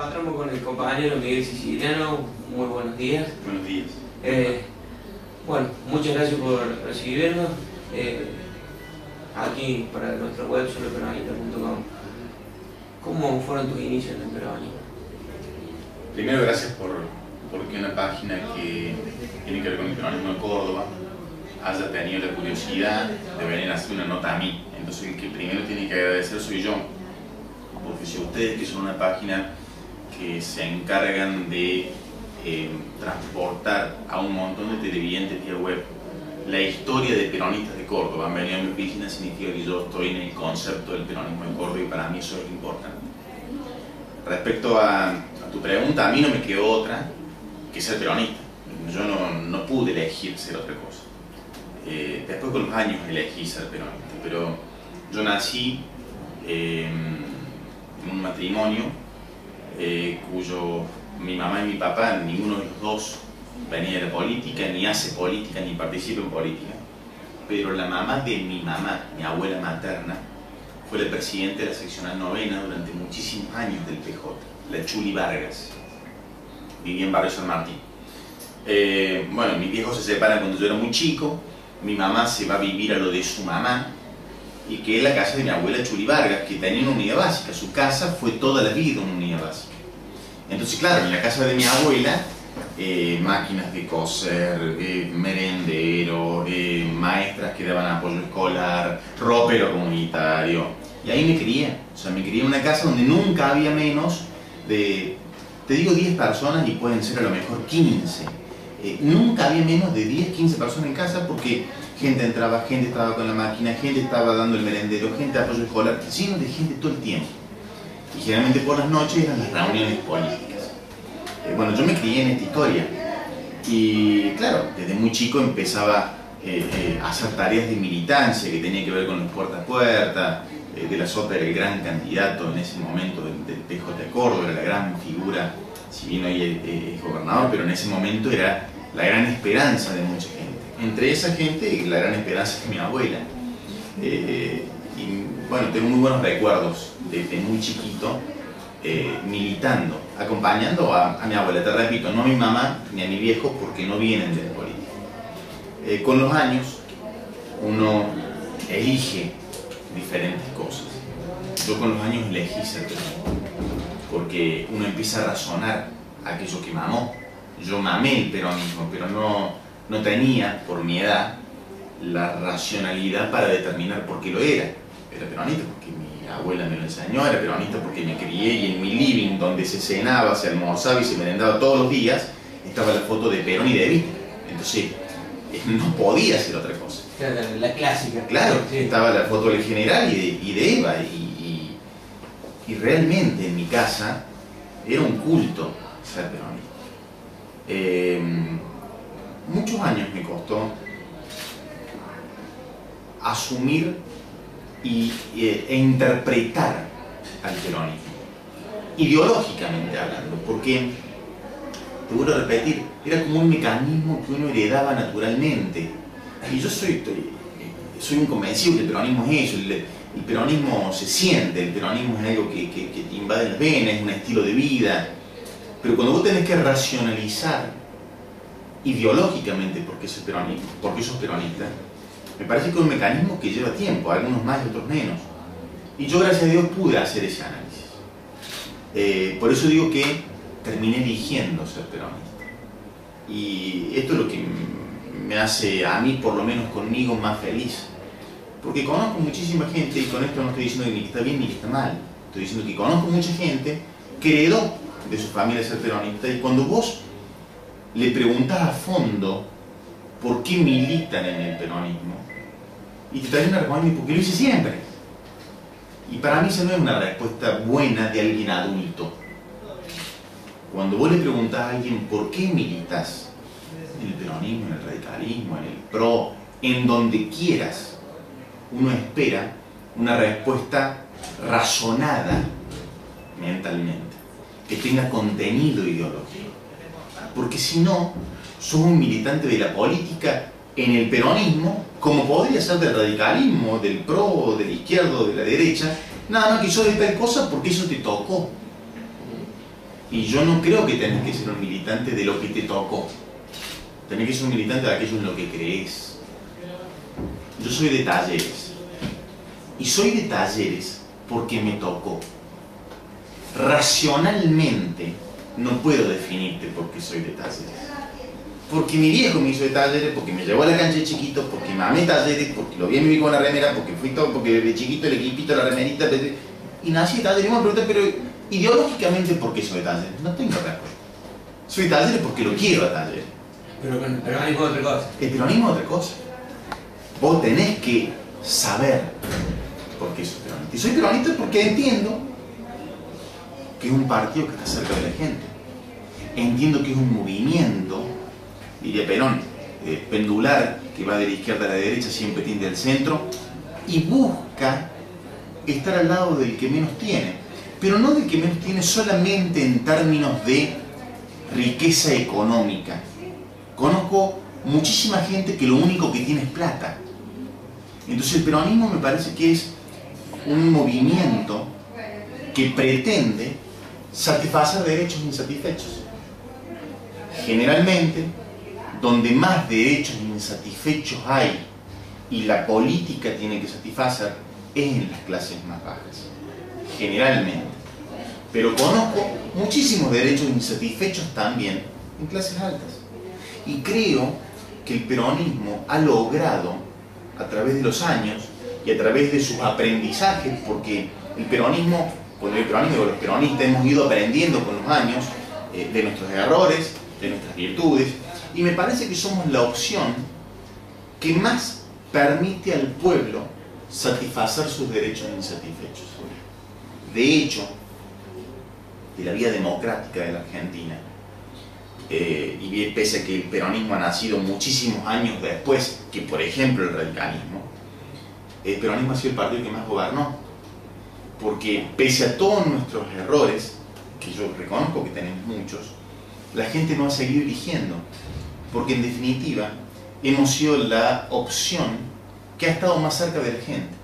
encontramos con el compañero Miguel Siciliano. Muy buenos días. Buenos días. Bueno, muchas gracias por recibirnos aquí para nuestra web soloperonista.com. ¿Cómo fueron tus inicios en el peronismo? Primero, gracias porque una página que tiene que ver con el peronismo de Córdoba haya tenido la curiosidad de venir a hacer una nota a mí. Entonces el que primero tiene que agradecer soy yo, porque si ustedes, que son una página que se encargan de transportar a un montón de televidentes vía web la historia de peronistas de Córdoba, han venido a mi página, significa que yo estoy en el concepto del peronismo de Córdoba y para mí eso es importante. Respecto a tu pregunta, a mí no me quedó otra que ser peronista. Yo no pude elegir ser otra cosa. Después con los años elegí ser peronista, pero yo nací en un matrimonio cuyo mi mamá y mi papá, ninguno de los dos venía de la política, ni hace política, ni participa en política. Pero la mamá de mi mamá, mi abuela materna, fue la presidenta de la seccional novena durante muchísimos años del PJ, la Chuli Vargas. Vivía en Barrio San Martín. Bueno, mis viejos se separan cuando yo era muy chico, mi mamá se va a vivir a lo de su mamá, y que es la casa de mi abuela Chuli Vargas, que tenía una unidad básica. Su casa fue toda la vida una unidad básica. Entonces, claro, en la casa de mi abuela, máquinas de coser, merendero, maestras que daban apoyo escolar, ropero comunitario. Y ahí me crié. O sea, me crié en una casa donde nunca había menos de, te digo 10 personas y pueden ser a lo mejor 15. Nunca había menos de 10, 15 personas en casa porque gente entraba, gente estaba con la máquina, gente estaba dando el merendero, gente de apoyo escolar, lleno de gente todo el tiempo. Y generalmente por las noches eran las reuniones políticas. Bueno, yo me crié en esta historia y claro, desde muy chico empezaba a hacer tareas de militancia que tenía que ver con los puerta a puerta. De la Sota era el gran candidato en ese momento del PJ de Córdoba, era la gran figura, si bien hoy es gobernador, pero en ese momento era la gran esperanza de mucha gente. Entre esa gente, la gran esperanza de mi abuela. Y bueno, tengo muy buenos recuerdos desde muy chiquito, militando, acompañando a mi abuela. Te repito, no a mi mamá ni a mi viejo porque no vienen de la política. Con los años, uno elige diferentes cosas. Yo con los años elegí ser peronista, porque uno empieza a razonar aquello que mamó. Yo mamé el peronismo, pero no tenía, por mi edad, la racionalidad para determinar por qué lo era. Era peronista porque mi abuela me lo enseñó, era peronista porque me crié y en mi living, donde se cenaba, se almorzaba y se merendaba todos los días, estaba la foto de Perón y de Evita. Entonces, no podía ser otra cosa. La clásica. Claro, sí. Estaba la foto del general y de Eva. Y realmente en mi casa era un culto ser peronista. Muchos años me costó asumir e interpretar al peronismo, ideológicamente hablando, porque, te vuelvo a repetir, era como un mecanismo que uno heredaba naturalmente. Y yo soy un convencido que el peronismo es eso, el peronismo se siente, el peronismo es algo que te invade las venas, es un estilo de vida. Pero cuando vos tenés que racionalizar ideológicamente por qué sos peronista, me parece que es un mecanismo que lleva tiempo, algunos más y otros menos. Y yo, gracias a Dios, pude hacer ese análisis. Por eso digo que terminé eligiendo ser peronista. Y esto es lo que me hace, a mí por lo menos conmigo, más feliz. Porque conozco muchísima gente, y con esto no estoy diciendo ni que está bien ni que está mal. Estoy diciendo que conozco mucha gente que heredó de su familia ser peronista, y cuando vos le preguntás a fondo por qué militan en el peronismo, y te traen una respuesta, porque lo hice siempre. Y para mí esa no es una respuesta buena de alguien adulto. Cuando vos le preguntás a alguien por qué militas en el peronismo, en el radicalismo, en el PRO, en donde quieras, uno espera una respuesta razonada mentalmente, que tenga contenido ideológico. Porque si no, sos un militante de la política en el peronismo, como podría ser del radicalismo, del PRO, de la izquierda o de la derecha, nada más que yo de tal cosa porque eso te tocó. Y yo no creo que tenés que ser un militante de lo que te tocó. Tenés que ser un militante de aquello en lo que crees. Yo soy de Talleres. Y soy de Talleres porque me tocó. Racionalmente no puedo definirte por qué soy de Talleres. Porque mi viejo me hizo de Talleres, porque me llevó a la cancha de chiquito, porque mamé Talleres, porque lo vi en mi con la remera, porque fui todo, porque de chiquito el equipito, la remerita, y nací de Talleres. Y me preguntan, pero ideológicamente, ¿por qué soy de Talleres? No tengo respuesta. Soy de Talleres porque lo quiero a Talleres. Pero el peronismo es otra cosa. El peronismo es otra cosa. Vos tenés que saber por qué soy peronista. Y soy peronista porque entiendo que es un partido que está cerca de la gente. Entiendo que es un movimiento, diría Perón, pendular, que va de la izquierda a la derecha, siempre tiende al centro, y busca estar al lado del que menos tiene. Pero no del que menos tiene solamente en términos de riqueza económica. Conozco muchísima gente que lo único que tiene es plata. Entonces el peronismo me parece que es un movimiento que pretende satisfacer derechos insatisfechos. Generalmente, donde más derechos insatisfechos hay y la política tiene que satisfacer, es en las clases más bajas. Generalmente. Pero conozco muchísimos derechos insatisfechos también en clases altas. Y creo que el peronismo ha logrado, a través de los años y a través de sus aprendizajes, porque el peronismo, con el peronismo, los peronistas hemos ido aprendiendo con los años de nuestros errores, de nuestras virtudes, y me parece que somos la opción que más permite al pueblo satisfacer sus derechos insatisfechos. De hecho, de la vida democrática de la Argentina, y pese a que el peronismo ha nacido muchísimos años después que, por ejemplo, el radicalismo, el peronismo ha sido el partido que más gobernó, porque pese a todos nuestros errores, que yo reconozco que tenemos muchos, la gente no ha seguido eligiendo, porque en definitiva hemos sido la opción que ha estado más cerca de la gente.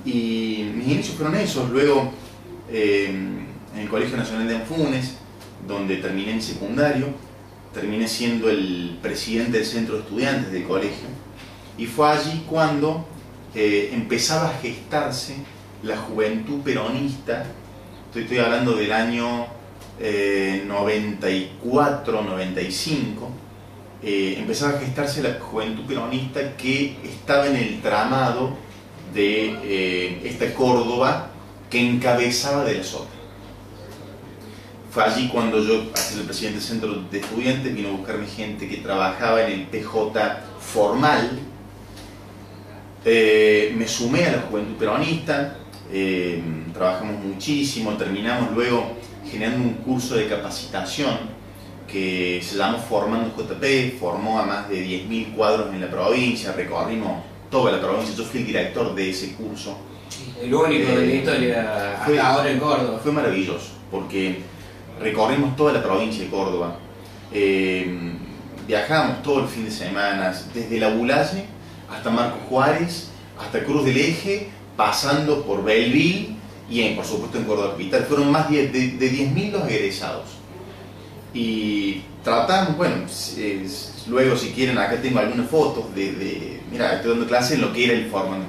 Y mis inicios fueron esos. Luego en el Colegio Nacional de Anfunes, donde terminé en secundario, terminé siendo el presidente del centro de estudiantes del colegio, y fue allí cuando empezaba a gestarse la juventud peronista. Estoy hablando del año 94, 95, empezaba a gestarse la juventud peronista que estaba en el tramado de esta Córdoba que encabezaba de las otras. Fue allí cuando yo, al ser el presidente del centro de estudiantes, vino a buscarme gente que trabajaba en el PJ formal. Me sumé a la juventud peronista, trabajamos muchísimo, terminamos luego generando un curso de capacitación que se llamó Formando JP, formó a más de 10.000 cuadros en la provincia, recorrimos toda la provincia, yo fui el director de ese curso. El único de la historia hasta ahora en Córdoba. Fue maravilloso, porque recorrimos toda la provincia de Córdoba, viajamos todo el fin de semana, desde La Bulaye hasta Marcos Juárez, hasta Cruz del Eje, pasando por Belleville y por supuesto en Córdoba Capital. Fueron más de 10.000 los egresados. Y tratamos, bueno, luego si quieren acá tengo algunas fotos mira, estoy dando clase en lo que era el Formando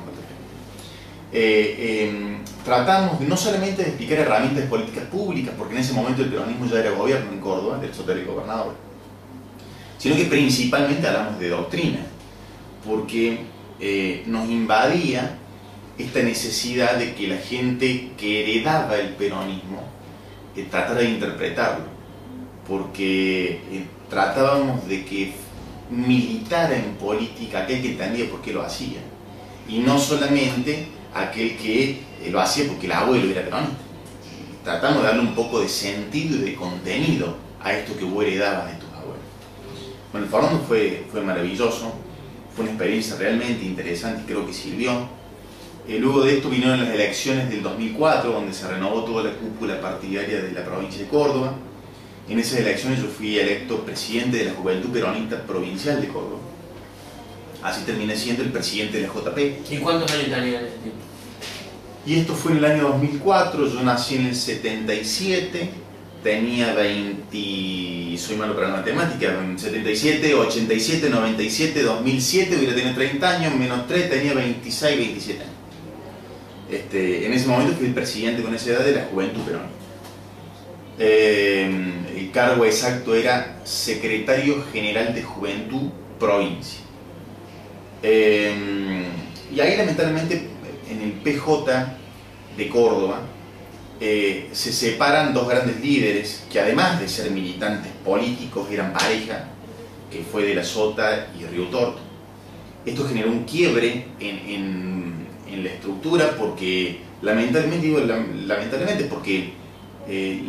JP. Tratamos no solamente de explicar herramientas de políticas públicas, porque en ese momento el peronismo ya era gobierno en Córdoba, del Sotero y gobernador, sino que principalmente hablamos de doctrina, porque nos invadía esta necesidad de que la gente que heredaba el peronismo tratara de interpretarlo, porque tratábamos de que militara en política aquel que entendía por qué lo hacía, y no solamente aquel que lo hacía porque el abuelo era peronista. Tratamos de darle un poco de sentido y de contenido a esto que vos heredabas de tus abuelos. Bueno, el Formando fue maravilloso, fue una experiencia realmente interesante y creo que sirvió. Luego de esto vinieron las elecciones del 2004, donde se renovó toda la cúpula partidaria de la provincia de Córdoba. En esas elecciones yo fui electo presidente de la Juventud Peronista Provincial de Córdoba. Así terminé siendo el presidente de la JP. ¿Y cuántos años tenía en ese tiempo? Y esto fue en el año 2004, yo nací en el 77, tenía 20, soy malo para la matemática, 77, 87, 97, 2007, hubiera tenido 30 años, menos 3, tenía 26, 27 años. En ese momento fui el presidente con esa edad de la Juventud Peronista. El cargo exacto era secretario general de Juventud Provincia. Y ahí lamentablemente en el PJ de Córdoba se separan dos grandes líderes que además de ser militantes políticos eran pareja, que fue De la Sota y Riutorto. Esto generó un quiebre en la estructura porque lamentablemente porque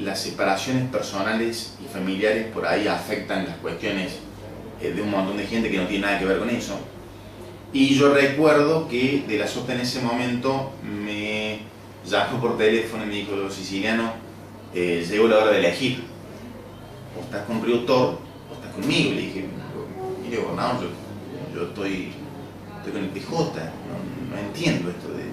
las separaciones personales y familiares por ahí afectan las cuestiones de un montón de gente que no tiene nada que ver con eso. Y yo recuerdo que De la Sota en ese momento me llamó por teléfono y me dijo: Siciliano, llegó la hora de elegir, o estás con Riutorto o estás conmigo. Le dije: mire, gobernador, yo estoy con el PJ, no entiendo esto de...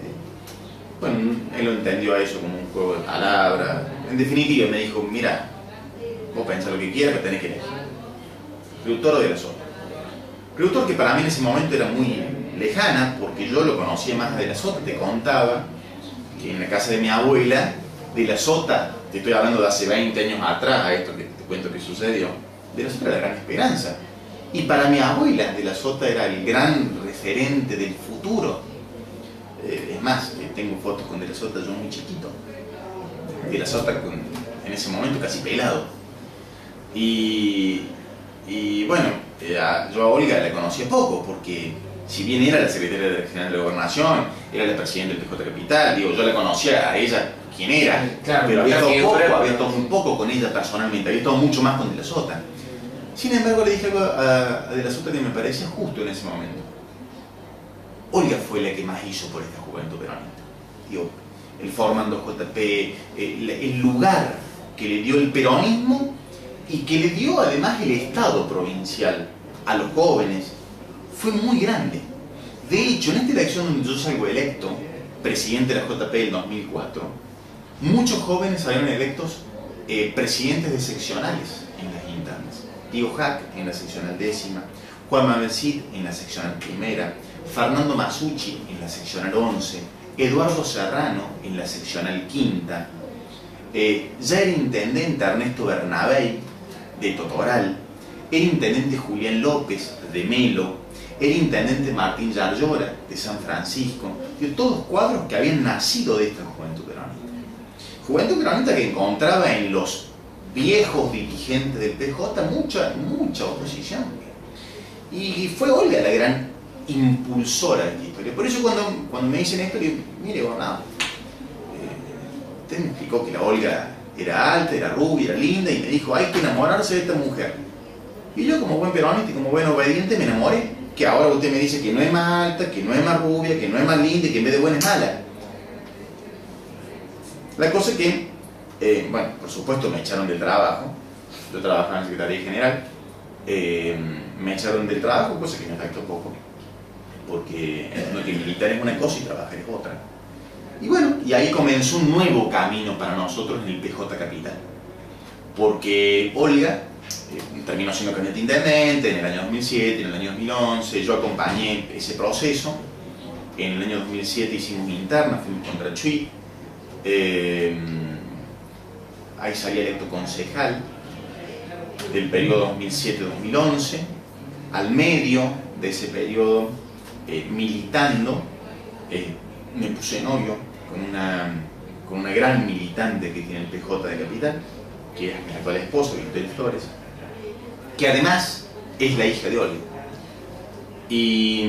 Bueno, él lo entendió a eso como un juego de palabras. En definitiva me dijo: mira, vos pensás lo que quieras, pero tenés que elegir Riutorto o De la Sota. Riutorto, que para mí en ese momento era muy lejana, porque yo lo conocía más de De la Sota. Te contaba que en la casa de mi abuela, De la Sota, te estoy hablando de hace 20 años atrás, a esto que te cuento que sucedió, De la Sota era la gran esperanza. Y para mi abuela, De la Sota era el gran referente del futuro. Es más, tengo fotos con De la Sota, yo muy chiquito. De la Sota en ese momento casi pelado. Y bueno, yo a Olga la conocía poco, porque si bien era la secretaria general de la Gobernación, era la presidenta del PJ Capital, digo, yo la conocía a ella quién era, claro, pero había estado muy poco con ella personalmente, había estado mucho más con De la Sota. Sin embargo, le dije algo a De la Sota que me parecía justo en ese momento. Olga fue la que más hizo por esta juventud peronista. Digo, el Formando JP, el lugar que le dio el peronismo y que le dio además el Estado provincial a los jóvenes fue muy grande. De hecho, en esta elección donde yo salgo electo, presidente de la JP del 2004, muchos jóvenes salieron electos presidentes de seccionales en las internas. Diego Hack en la seccional 10ª, Juan Manuel Cid en la seccional 1ª, Fernando Masucci en la seccional 11, Eduardo Serrano en la seccional 5ª, ya era intendente Ernesto Bernabé de Totoral, era intendente Julián López de Melo, era intendente Martín Yarlora de San Francisco, todos cuadros que habían nacido de esta juventud peronista. Juventud peronista que encontraba en los viejos dirigentes del PJ mucha oposición. Y fue Olga la gran impulsora de esta historia. Por eso cuando me dicen esto, digo: mire, gobernador, usted me explicó que la Olga era alta, era rubia, era linda, y me dijo: hay que enamorarse de esta mujer. Y yo, como buen peronista y como buen obediente, me enamoré. Que ahora usted me dice que no es más alta, que no es más rubia, que no es más linda y que en vez de buena es mala. La cosa es que, bueno, por supuesto me echaron del trabajo. Yo trabajaba en Secretaría General. Me echaron del trabajo, cosa que me afectó poco, porque entiendo que militar es una cosa y trabajar es otra. Y bueno, y ahí comenzó un nuevo camino para nosotros en el PJ Capital, porque Olga terminó siendo candidata a intendente en el año 2007, en el año 2011, yo acompañé ese proceso. En el año 2007 hicimos interna, fuimos contra Chuy, ahí salí electo concejal del periodo 2007-2011, al medio de ese periodo, militando, me puse novio con una gran militante que tiene el PJ de Capital, que es mi actual esposa, Victoria Flores, que además es la hija de Olga. Y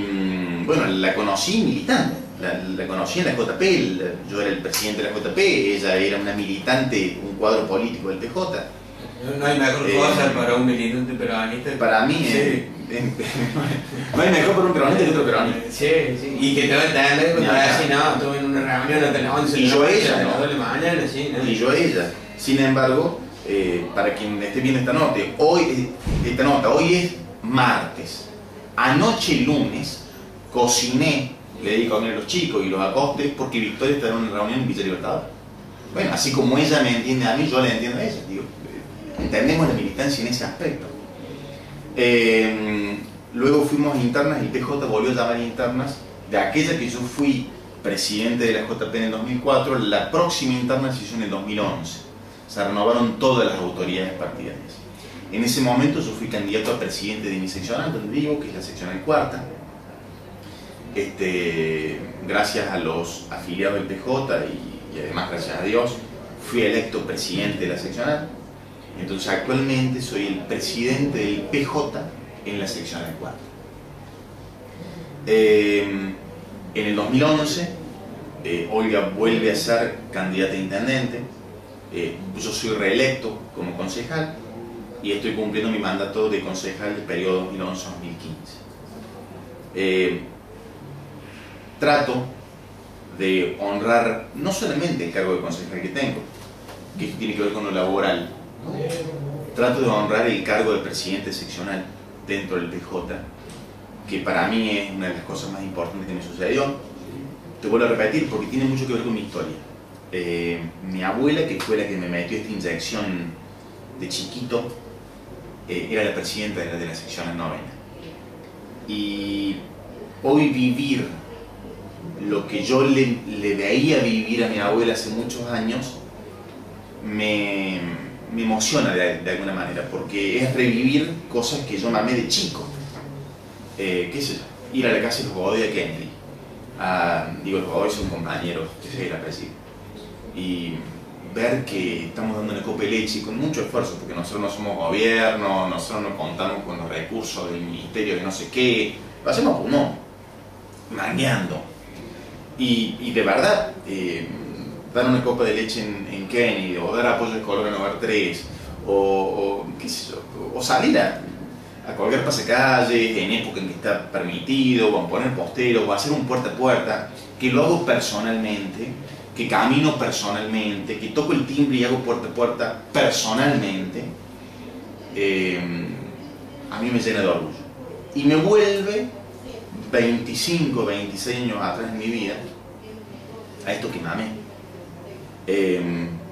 bueno, la conocí militando, la conocí en la JP, yo era el presidente de la JP, ella era una militante, un cuadro político del PJ. No hay mejor cosa para un militante peronista. Para mí, sí. No hay mejor para un peronista que otro peronista. Sí, sí. Y que te va a entender cuando así, no, estuve en una reunión hasta las 11 y yo ella, ¿no? De la mañana, sí, ¿no? Y yo ella. Sin embargo, para quien esté viendo esta nota, hoy es martes. Anoche lunes cociné, le di comer a los chicos y los acosté porque Victoria está en una reunión en Villa Libertador. Bueno, así como ella me entiende a mí, yo la entiendo a ella. Digo, entendemos la militancia en ese aspecto. Luego fuimos a internas, el PJ volvió a llamar internas. De aquella que yo fui presidente de la JP en el 2004, la próxima interna se hizo en el 2011. Se renovaron todas las autoridades partidarias. En ese momento yo fui candidato a presidente de mi seccional, donde vivo, que es la seccional cuarta. Gracias a los afiliados del PJ y además gracias a Dios, fui electo presidente de la seccional. Entonces actualmente soy el presidente del PJ en la seccional cuarta. En el 2011, Olga vuelve a ser candidata a intendente. Yo soy reelecto como concejal y estoy cumpliendo mi mandato de concejal del periodo 2011-2015. Trato de honrar no solamente el cargo de concejal que tengo, que tiene que ver con lo laboral, trato de honrar el cargo de presidente seccional dentro del PJ, que para mí es una de las cosas más importantes que me sucedió. Te vuelvo a repetir porque tiene mucho que ver con mi historia. Mi abuela, que fue la que me metió esta inyección de chiquito, era la presidenta de la sección novena. Y hoy vivir lo que yo le veía vivir a mi abuela hace muchos años me emociona de alguna manera, porque es revivir cosas que yo mamé de chico. ¿Qué sé yo? Ir a la casa de los Godoy de Kennedy. Los Godoy son compañeros de la presidencia. Y ver que estamos dando una copa de leche con mucho esfuerzo, porque nosotros no somos gobierno, nosotros no contamos con los recursos del ministerio de no sé qué, lo hacemos pulmón, mangueando. Y de verdad, dar una copa de leche en Kennedy, o dar apoyo escolar en Hogar 3, o qué sé yo, o salir a colgar pasacalles en época en que está permitido, o a poner posteros, o hacer un puerta a puerta, que lo hago personalmente, que camino personalmente, que toco el timbre y hago puerta a puerta personalmente, a mí me llena de orgullo. Y me vuelve 25, 26 años atrás en mi vida a esto que mamé.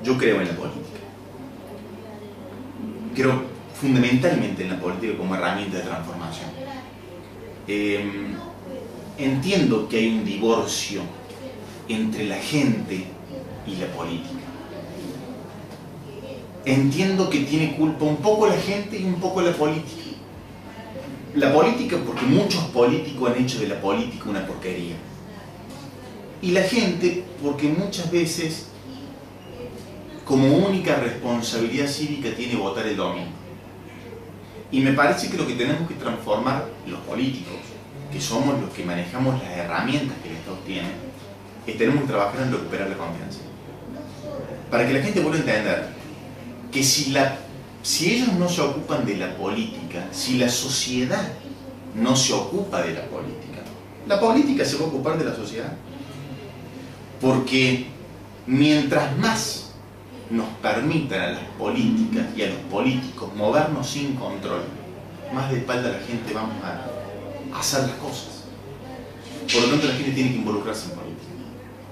Yo creo en la política. Creo fundamentalmente en la política como herramienta de transformación. Entiendo que hay un divorcio entre la gente y la política. Entiendo que tiene culpa un poco la gente y un poco la política. La política porque muchos políticos han hecho de la política una porquería. Y la gente porque muchas veces como única responsabilidad cívica tiene votar el domingo. Y me parece que lo que tenemos que transformar los políticos, que somos los que manejamos las herramientas que el Estado tiene, es tenemos que trabajar en recuperar la confianza. Para que la gente vuelva a entender que si ellos no se ocupan de la política, si la sociedad no se ocupa de la política se va a ocupar de la sociedad. Porque mientras más nos permitan a las políticas y a los políticos movernos sin control, más de espalda a la gente vamos a hacer las cosas. Por lo tanto, la gente tiene que involucrarse en política,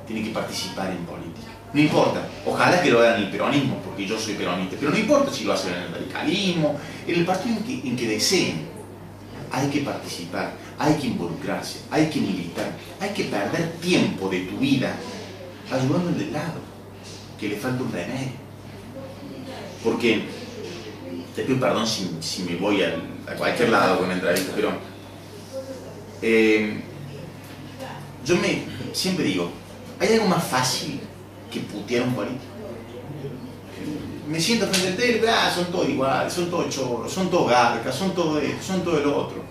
tiene que participar en política. No importa, ojalá que lo hagan en el peronismo, porque yo soy peronista, pero no importa si lo hacen en el radicalismo, en el partido en que deseen. Hay que participar, hay que involucrarse, hay que militar, hay que perder tiempo de tu vida ayudando al del lado, que le falta un remedio. Porque, te pido perdón si me voy a cualquier lado con una entrevista, pero yo siempre digo, ¿hay algo más fácil que putear a un político? Me siento frente al tele, son todos iguales, son todos chorros, son todos garcas, son todo esto, son todo el otro.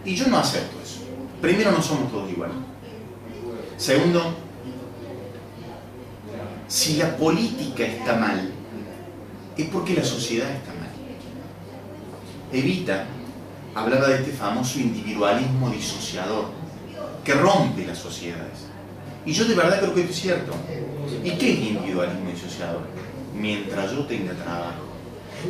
Y yo no acepto eso. Primero, no somos todos iguales. Segundo, si la política está mal, es porque la sociedad está mal. Evita hablaba de este famoso individualismo disociador que rompe las sociedades. Y yo de verdad creo que es cierto. ¿Y qué es individualismo disociador? Mientras yo tenga trabajo,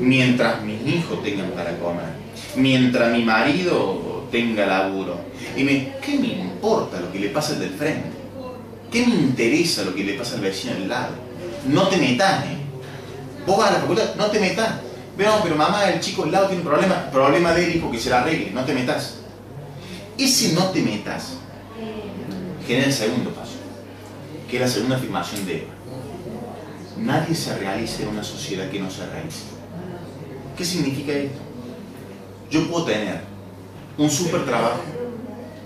mientras mis hijos tengan para comer, mientras mi marido tenga laburo, ¿qué me importa lo que le pasa al del frente? ¿Qué me interesa lo que le pasa al vecino del lado? No te metas, Vos vas a la facultad, no te metas. No, pero mamá, el chico al lado tiene un problema de él, hijo, que se la arregle, no te metas. Ese no te metas genera el segundo paso, que es la segunda afirmación de Eva. Nadie se realiza en una sociedad que no se realice. ¿Qué significa esto? Yo puedo tener un super trabajo,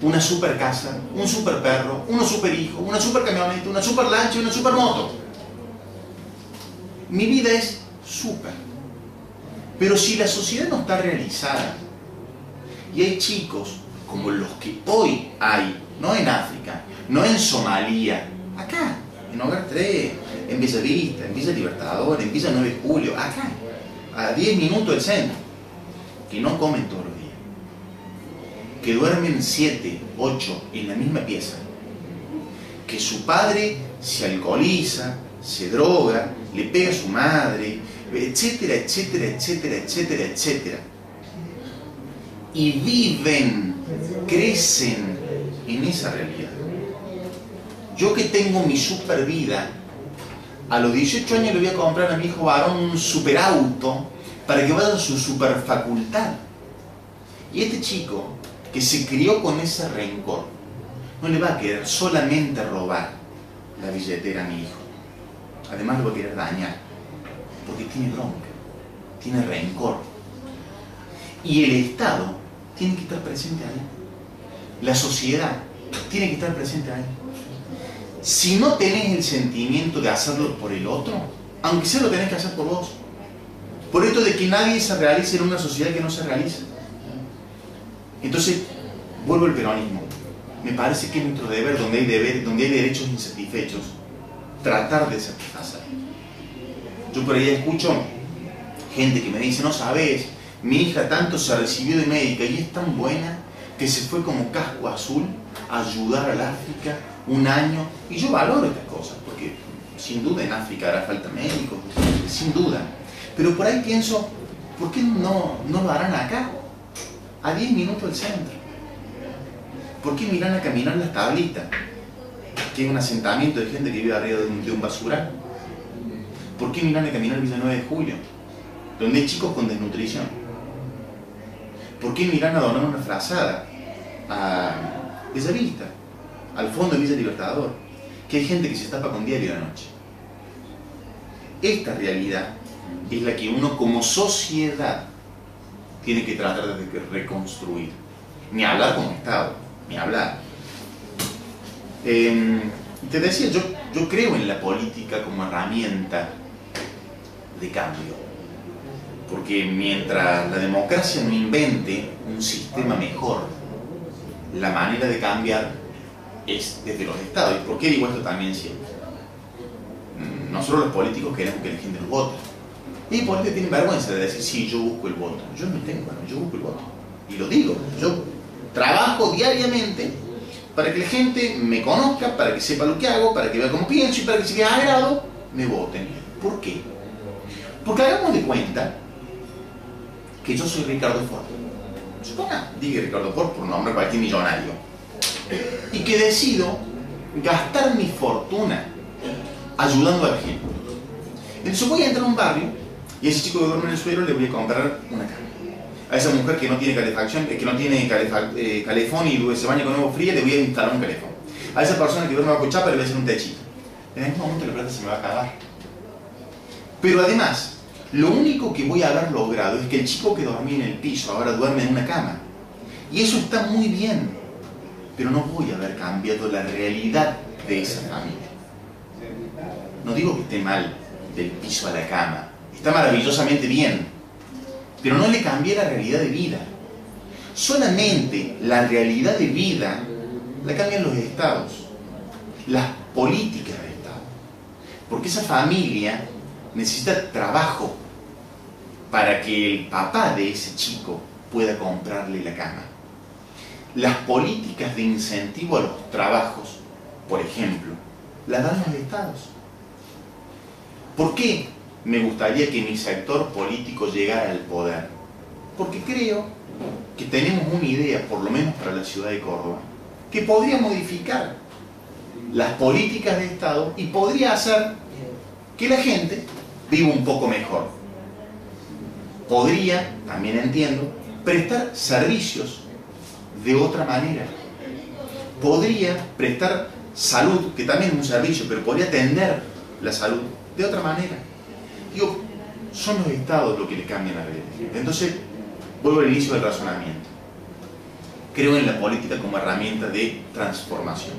una super casa, un super perro, unos super hijos, una super camioneta, una super lancha y una super moto. Mi vida es super. Pero si la sociedad no está realizada y hay chicos como los que hoy hay, no en África, no en Somalia, acá, en Hogar 3, en Bellavista, en Villa Libertador, en Villa 9 de Julio, acá, a 10 minutos del centro, que no comen todos los días, que duermen 7, 8 en la misma pieza, que su padre se alcoholiza, se droga, le pega a su madre, etcétera, etcétera, etcétera, etcétera, etcétera. Y viven, crecen en esa realidad. Yo que tengo mi super vida, a los 18 años le voy a comprar a mi hijo varón un superauto para que vaya a su super facultad. Y este chico que se crió con ese rencor, no le va a querer solamente robar la billetera a mi hijo. Además lo va a querer dañar, porque tiene bronca, tiene rencor. Y el Estado tiene que estar presente ahí. La sociedad tiene que estar presente ahí. Si no tenés el sentimiento de hacerlo por el otro, aunque sea lo tenés que hacer por vos. Por esto de que nadie se realice en una sociedad que no se realiza. Entonces, vuelvo al peronismo. Me parece que es nuestro deber, donde hay derechos insatisfechos, tratar de satisfacer. Yo por ahí escucho gente que me dice, no sabes, mi hija tanto se recibió de médica y es tan buena que se fue como casco azul a ayudar al África un año. Y yo valoro estas cosas, porque sin duda en África hará falta médicos, sin duda. Pero por ahí pienso, ¿por qué no lo harán acá? A 10 minutos del centro. ¿Por qué miran a caminar las tablitas? Que es un asentamiento de gente que vive arriba de un basural. ¿Por qué miran a caminar Villa 9 de Julio? Donde hay chicos con desnutrición. ¿Por qué miran a donar una frazada a Bellavista, al fondo de Villa Libertador? Que hay gente que se tapa con diario de noche. Esta realidad es la que uno como sociedad tiene que tratar de reconstruir. Ni hablar como Estado, ni hablar. Te decía, yo creo en la política como herramienta de cambio. Porque mientras la democracia no invente un sistema mejor, la manera de cambiar es desde los estados. ¿Y por qué digo esto también siempre? Nosotros los políticos queremos que la gente nos vote. Y por eso tienen vergüenza de decir, sí, yo busco el voto. Yo no tengo, yo busco el voto. Y lo digo, yo trabajo diariamente para que la gente me conozca, para que sepa lo que hago, para que vea cómo pienso y para que si les agrado, me voten. ¿Por qué? Porque hagamos de cuenta que yo soy Ricardo Ford. Suponga, diga Ricardo Ford por nombre cualquier millonario. Y que decido gastar mi fortuna ayudando a la gente. Entonces voy a entrar a un barrio y a ese chico que duerme en el suelo le voy a comprar una cama. A esa mujer que no tiene calefacción, que no tiene calefón y se baña con agua fría, le voy a instalar un calefón. A esa persona que duerme bajo chapa le voy a hacer un techito. En algún momento la plata se me va a acabar. Pero además, lo único que voy a haber logrado es que el chico que dormía en el piso ahora duerme en una cama. Y eso está muy bien, pero no voy a haber cambiado la realidad de esa familia. No digo que esté mal del piso a la cama, está maravillosamente bien, pero no le cambié la realidad de vida. Solamente la realidad de vida la cambian los estados, las políticas del Estado. Porque esa familia necesita trabajo para que el papá de ese chico pueda comprarle la cama. Las políticas de incentivo a los trabajos, por ejemplo, las dan los estados. ¿Por qué me gustaría que mi sector político llegara al poder? Porque creo que tenemos una idea, por lo menos para la ciudad de Córdoba, que podría modificar las políticas de Estado y podría hacer que la gente vivo un poco mejor. Podría, también entiendo, prestar servicios de otra manera. Podría prestar salud, que también es un servicio, pero podría atender la salud de otra manera. Digo, son los estados lo que le cambian la vida. Entonces, vuelvo al inicio del razonamiento. Creo en la política como herramienta de transformación.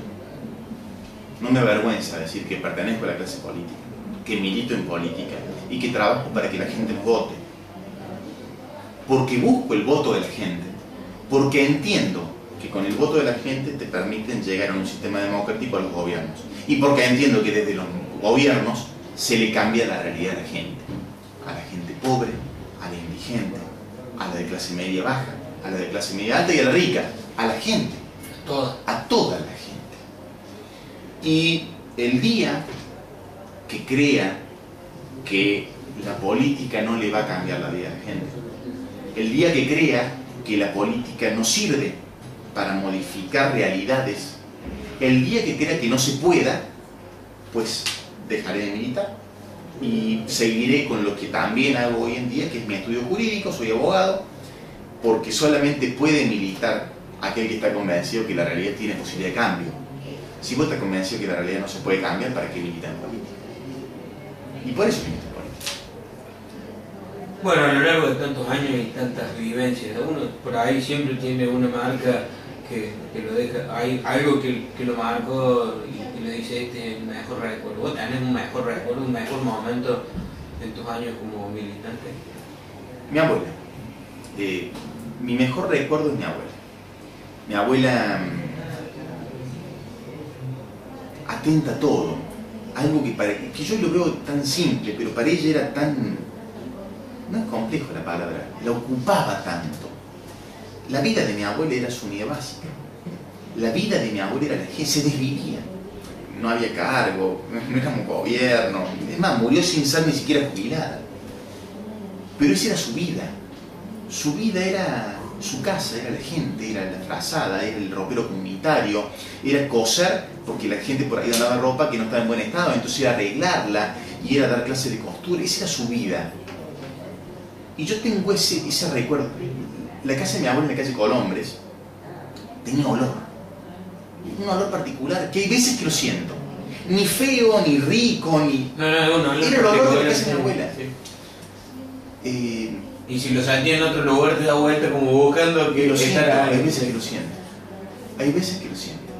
No me avergüenza decir que pertenezco a la clase política, que milito en política y que trabajo para que la gente nos vote. Porque busco el voto de la gente, porque entiendo que con el voto de la gente te permiten llegar a un sistema democrático a los gobiernos. Y porque entiendo que desde los gobiernos se le cambia la realidad a la gente pobre, a la indigente, a la de clase media baja, a la de clase media alta y a la rica, a la gente, a toda la gente. Y el día que crea que la política no le va a cambiar la vida a la gente, el día que crea que la política no sirve para modificar realidades, el día que crea que no se pueda, pues dejaré de militar y seguiré con lo que también hago hoy en día, que es mi estudio jurídico. Soy abogado, porque solamente puede militar aquel que está convencido que la realidad tiene posibilidad de cambio. Si vos estás convencido que la realidad no se puede cambiar, ¿para qué militar en política? Y por eso milito en política. Bueno, a lo largo de tantos años y tantas vivencias, uno por ahí siempre tiene una marca que lo deja, hay algo que lo marcó y le dice, este es el mejor recuerdo. ¿Vos tenés un mejor recuerdo, un mejor momento en tus años como militante? Mi abuela. Mi mejor recuerdo es mi abuela. Mi abuela atenta a todo. Algo que yo lo veo tan simple, pero para ella era tan... No es complejo la palabra, la ocupaba tanto. La vida de mi abuela era su unidad básica. La vida de mi abuela era la gente, se desvivía. No había cargo, no éramos gobierno. Es más, murió sin ser ni siquiera jubilada. Pero esa era su vida. Su vida era su casa, era la gente, era la frazada, era el ropero comunitario, era coser, porque la gente por ahí andaba ropa que no estaba en buen estado, entonces era arreglarla y era dar clases de costura. Esa era su vida. Y yo tengo ese recuerdo. La casa de mi abuela en la calle Colombres tenía olor. Un olor particular, que hay veces que lo siento. Ni feo, ni rico, ni... No, era el olor de la casa de mi abuela. Sí. Y si lo sentía en otro lugar te da vuelta como buscando que estar ahí. Hay veces que lo siento. Hay veces que lo siento.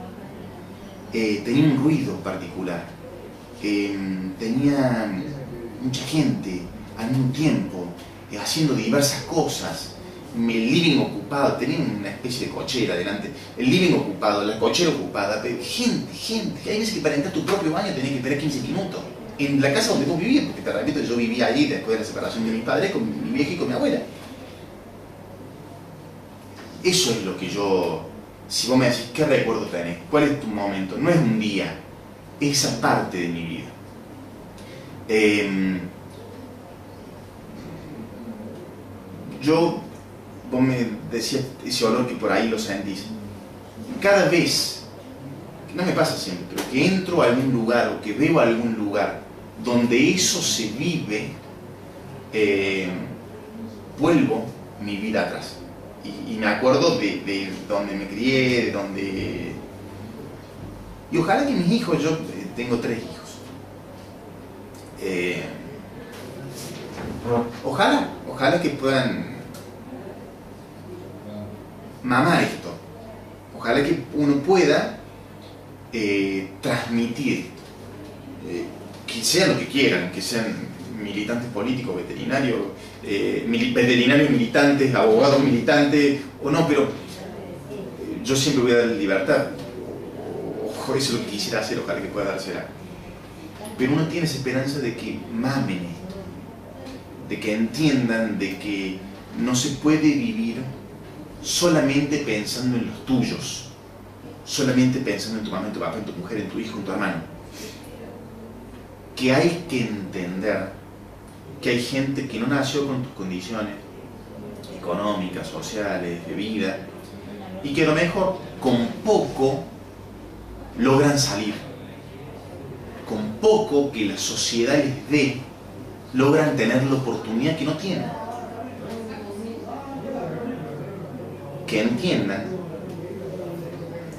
Tenía un ruido particular. Tenía mucha gente al mismo tiempo, haciendo diversas cosas. El living ocupado, tenía una especie de cochera delante. El living ocupado, la cochera ocupada, pero gente. Hay veces que para entrar a tu propio baño tenías que esperar 15 minutos. En la casa donde vos vivías, porque te repito, yo vivía allí después de la separación de mis padres con mi vieja y con mi abuela. Eso es lo que yo... Si vos me decís, ¿qué recuerdo tenés? ¿Cuál es tu momento? No es un día, es esa parte de mi vida. Vos me decías ese olor que por ahí lo sentís. Cada vez, no me pasa siempre, pero que entro a algún lugar o que veo algún lugar donde eso se vive, vuelvo mi vida atrás. Y me acuerdo de donde me crié, de donde... Y ojalá que mis hijos, yo tengo 3 hijos. Ojalá que puedan mamar esto. Ojalá que uno pueda transmitir, que sean lo que quieran, que sean militantes políticos, veterinarios, veterinarios militantes, abogados militantes, o no, pero yo siempre voy a dar libertad. Ojo, eso es lo que quisiera hacer, ojalá que pueda dársela. Pero uno tiene esa esperanza de que mamen esto, de que entiendan de que no se puede vivir solamente pensando en los tuyos, solamente pensando en tu mamá, en tu papá, en tu mujer, en tu hijo, en tu hermano. Que hay que entender que hay gente que no nació con tus condiciones económicas, sociales, de vida, y que a lo mejor con poco logran salir, con poco que la sociedad les dé, logran tener la oportunidad que no tienen. Que entiendan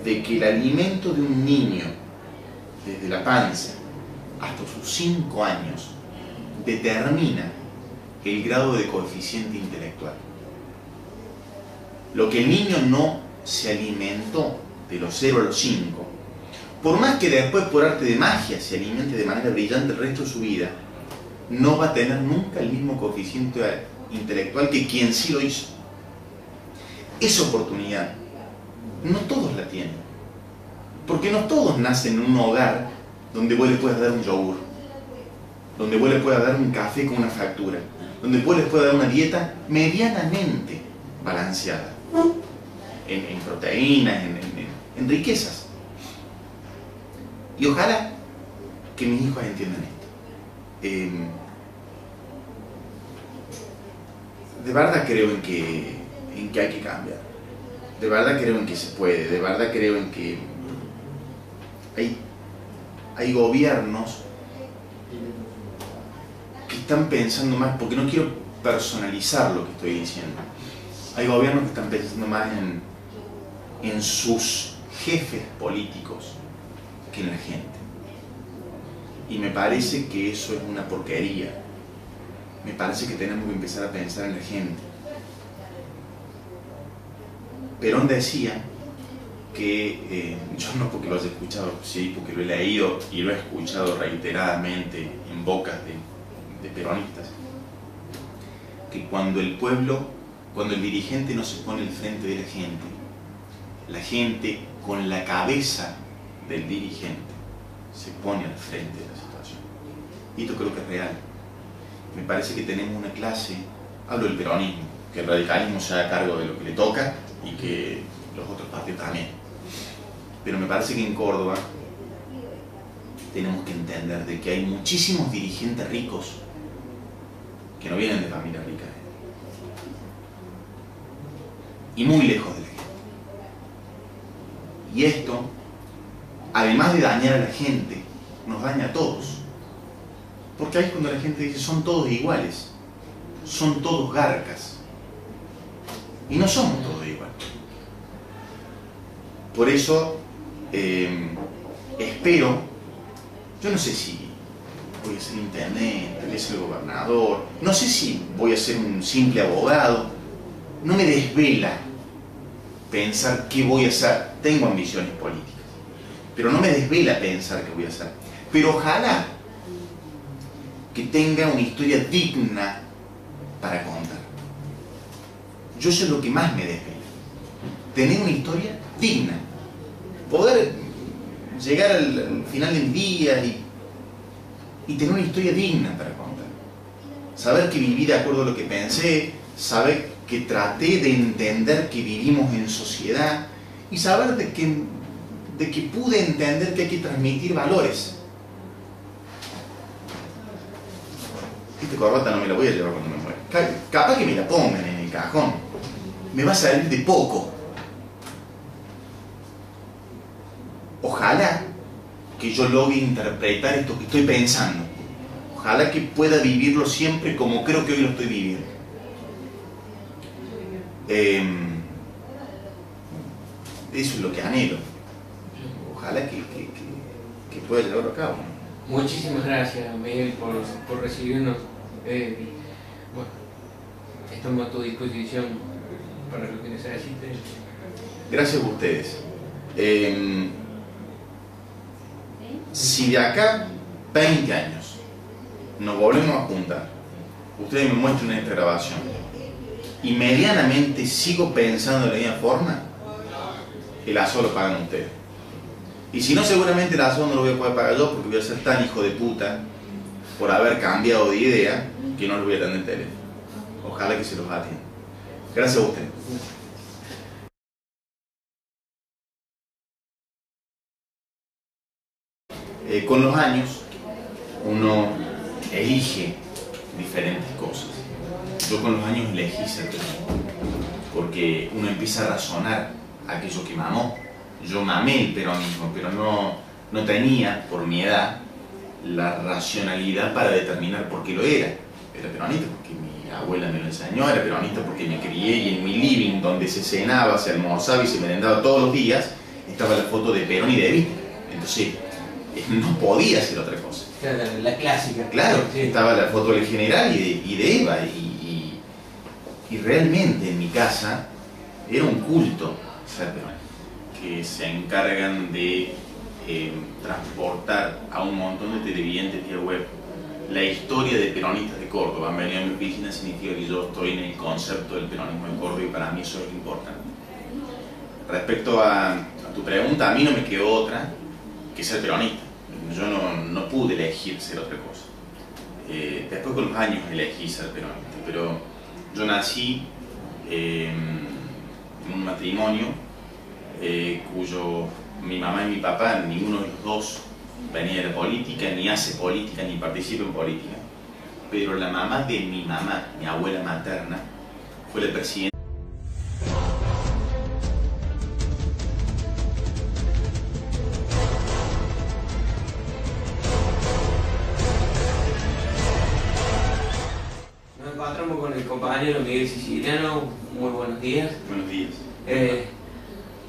de que el alimento de un niño desde la panza hasta sus 5 años determina el grado de coeficiente intelectual. Lo que el niño no se alimentó de los 0 a los 5, por más que después por arte de magia se alimente de manera brillante el resto de su vida, no va a tener nunca el mismo coeficiente intelectual que quien sí lo hizo. Esa oportunidad no todos la tienen, porque no todos nacen en un hogar donde vos le puedas dar un yogur, donde vos le puedas dar un café con una factura, donde vos les puedas dar una dieta medianamente balanceada en proteínas, en riquezas. Y ojalá que mis hijos entiendan esto. De verdad creo en que hay que cambiar. De verdad creo en que se puede. De verdad creo en que hay gobiernos que están pensando más, porque no quiero personalizar lo que estoy diciendo. Hay gobiernos que están pensando más en sus jefes políticos que en la gente. Y me parece que eso es una porquería. Me parece que tenemos que empezar a pensar en la gente. Perón decía que, yo no porque lo haya escuchado, sí, porque lo he leído y lo he escuchado reiteradamente en bocas de peronistas, que cuando el pueblo, cuando el dirigente no se pone al frente de la gente con la cabeza del dirigente se pone al frente de la situación. Y esto creo que es real. Me parece que tenemos una clase, hablo del peronismo, que el radicalismo se haga cargo de lo que le toca y que los otros partidos también. Pero me parece que en Córdoba tenemos que entender de que hay muchísimos dirigentes ricos que no vienen de familias ricas y muy lejos de la gente. Y esto, además de dañar a la gente, nos daña a todos. Porque ahí es cuando la gente dice, son todos iguales, son todos garcas. Y no somos todos iguales. Por eso, espero, yo no sé si voy a ser intendente, voy a ser gobernador, no sé si voy a ser un simple abogado, no me desvela pensar qué voy a hacer. Tengo ambiciones políticas, pero no me desvela pensar qué voy a hacer. Pero ojalá que tenga una historia digna para contar. Yo eso es lo que más me desvela. Tener una historia digna. Poder llegar al final del día y tener una historia digna para contar. Saber que viví de acuerdo a lo que pensé, saber que traté de entender que vivimos en sociedad y saber de que pude entender que hay que transmitir valores. Esta corbata no me la voy a llevar cuando me muera. Capaz que me la pongan en el cajón. Me va a salir de poco. Ojalá que yo logre interpretar esto que estoy pensando. Ojalá que pueda vivirlo siempre como creo que hoy lo estoy viviendo. Eso es lo que anhelo. Ojalá que pueda llevarlo a cabo. Muchísimas gracias, Miguel, por recibirnos. Bueno, estamos a tu disposición para lo que necesites. Gracias a ustedes. Si de acá 20 años nos volvemos a juntar, ustedes me muestran esta grabación y medianamente sigo pensando de la misma forma, el asado lo pagan ustedes. Y si no, seguramente el asado no lo voy a poder pagar yo, porque voy a ser tan hijo de puta por haber cambiado de idea que no lo voy a atender el teléfono. Ojalá que se los atienda. Gracias a ustedes. Con los años uno elige diferentes cosas. Yo con los años elegí ser peronista, porque uno empieza a razonar aquello que mamó. Yo mamé el peronismo, pero no tenía, por mi edad, la racionalidad para determinar por qué lo era. Era peronista porque mi abuela me lo enseñó, era peronista porque me crié, y en mi living, donde se cenaba, se almorzaba y se merendaba todos los días, estaba la foto de Perón y de Evita. Entonces, no podía ser otra cosa. Claro, la clásica. Claro, sí. estaba la foto del general y de Eva, y realmente en mi casa era un culto ser peronista, que se encargan de transportar a un montón de televidentes vía web la historia de peronistas de Córdoba. Han venido a mi página, significa que yo estoy en el concepto del peronismo de Córdoba, y para mí eso es importante. Respecto a tu pregunta, a mí no me quedó otra que ser peronista. Yo no pude elegir ser otra cosa. Después con los años elegí ser peronista, pero yo nací en un matrimonio cuyo mi mamá y mi papá, ninguno de los dos venía de la política, ni hace política, ni participa en política. Pero la mamá de mi mamá, mi abuela materna, fue la presidenta. Nos encontramos con el compañero Miguel Siciliano. Muy buenos días. Buenos días.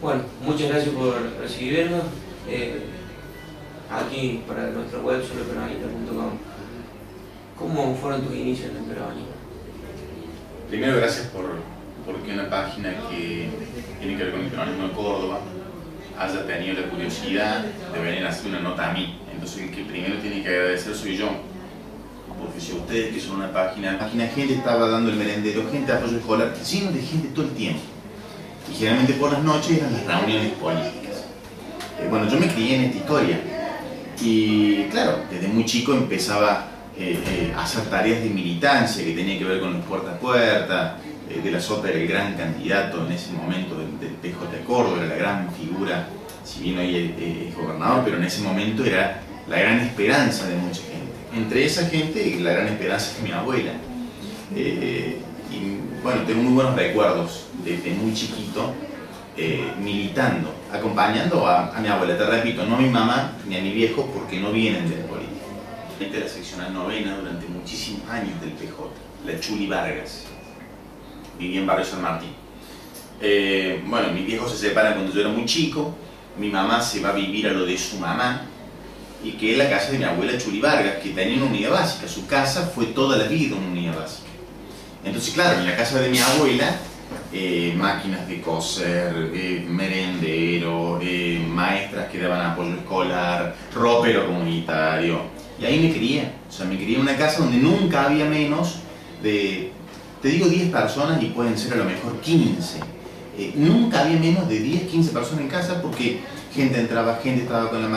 Bueno, muchas gracias por recibirnos aquí para nuestra web soloperonista.com. ¿Cómo fueron tus inicios en el peronismo? Primero, gracias porque una página que tiene que ver con el peronismo de Córdoba haya tenido la curiosidad de venir a hacer una nota a mí. Entonces el que primero tiene que agradecer soy yo. Porque si ustedes, que son una página, gente estaba dando el merendero, gente de apoyo escolar, lleno de gente todo el tiempo. Y generalmente por las noches eran las reuniones políticas. Bueno, yo me crié en esta historia. Y claro, desde muy chico empezaba a hacer tareas de militancia que tenía que ver con los puerta a puerta. De la Sota era el gran candidato en ese momento del PJ de Córdoba, era la gran figura, si bien hoy es gobernador, pero en ese momento era la gran esperanza de mucha gente. Entre esa gente, la gran esperanza de mi abuela. Y bueno, tengo muy buenos recuerdos desde muy chiquito, militando, acompañando a mi abuela. Te repito, no a mi mamá ni a mi viejo, porque no vienen de la política. De la seccional novena durante muchísimos años del PJ, la Chuli Vargas. Viví en Barrio San Martín. Bueno, mis viejos se separan cuando yo era muy chico, mi mamá se va a vivir a lo de su mamá, y que es la casa de mi abuela Chuli Vargas, que tenía una unidad básica. Su casa fue toda la vida una unidad básica. Entonces, claro, en la casa de mi abuela, máquinas de coser, merendero, maestras que daban apoyo escolar, ropero comunitario. Y ahí me crié. O sea, me crié en una casa donde nunca había menos de, te digo 10 personas, y pueden ser a lo mejor 15. Nunca había menos de 10, 15 personas en casa, porque gente entraba, gente estaba con la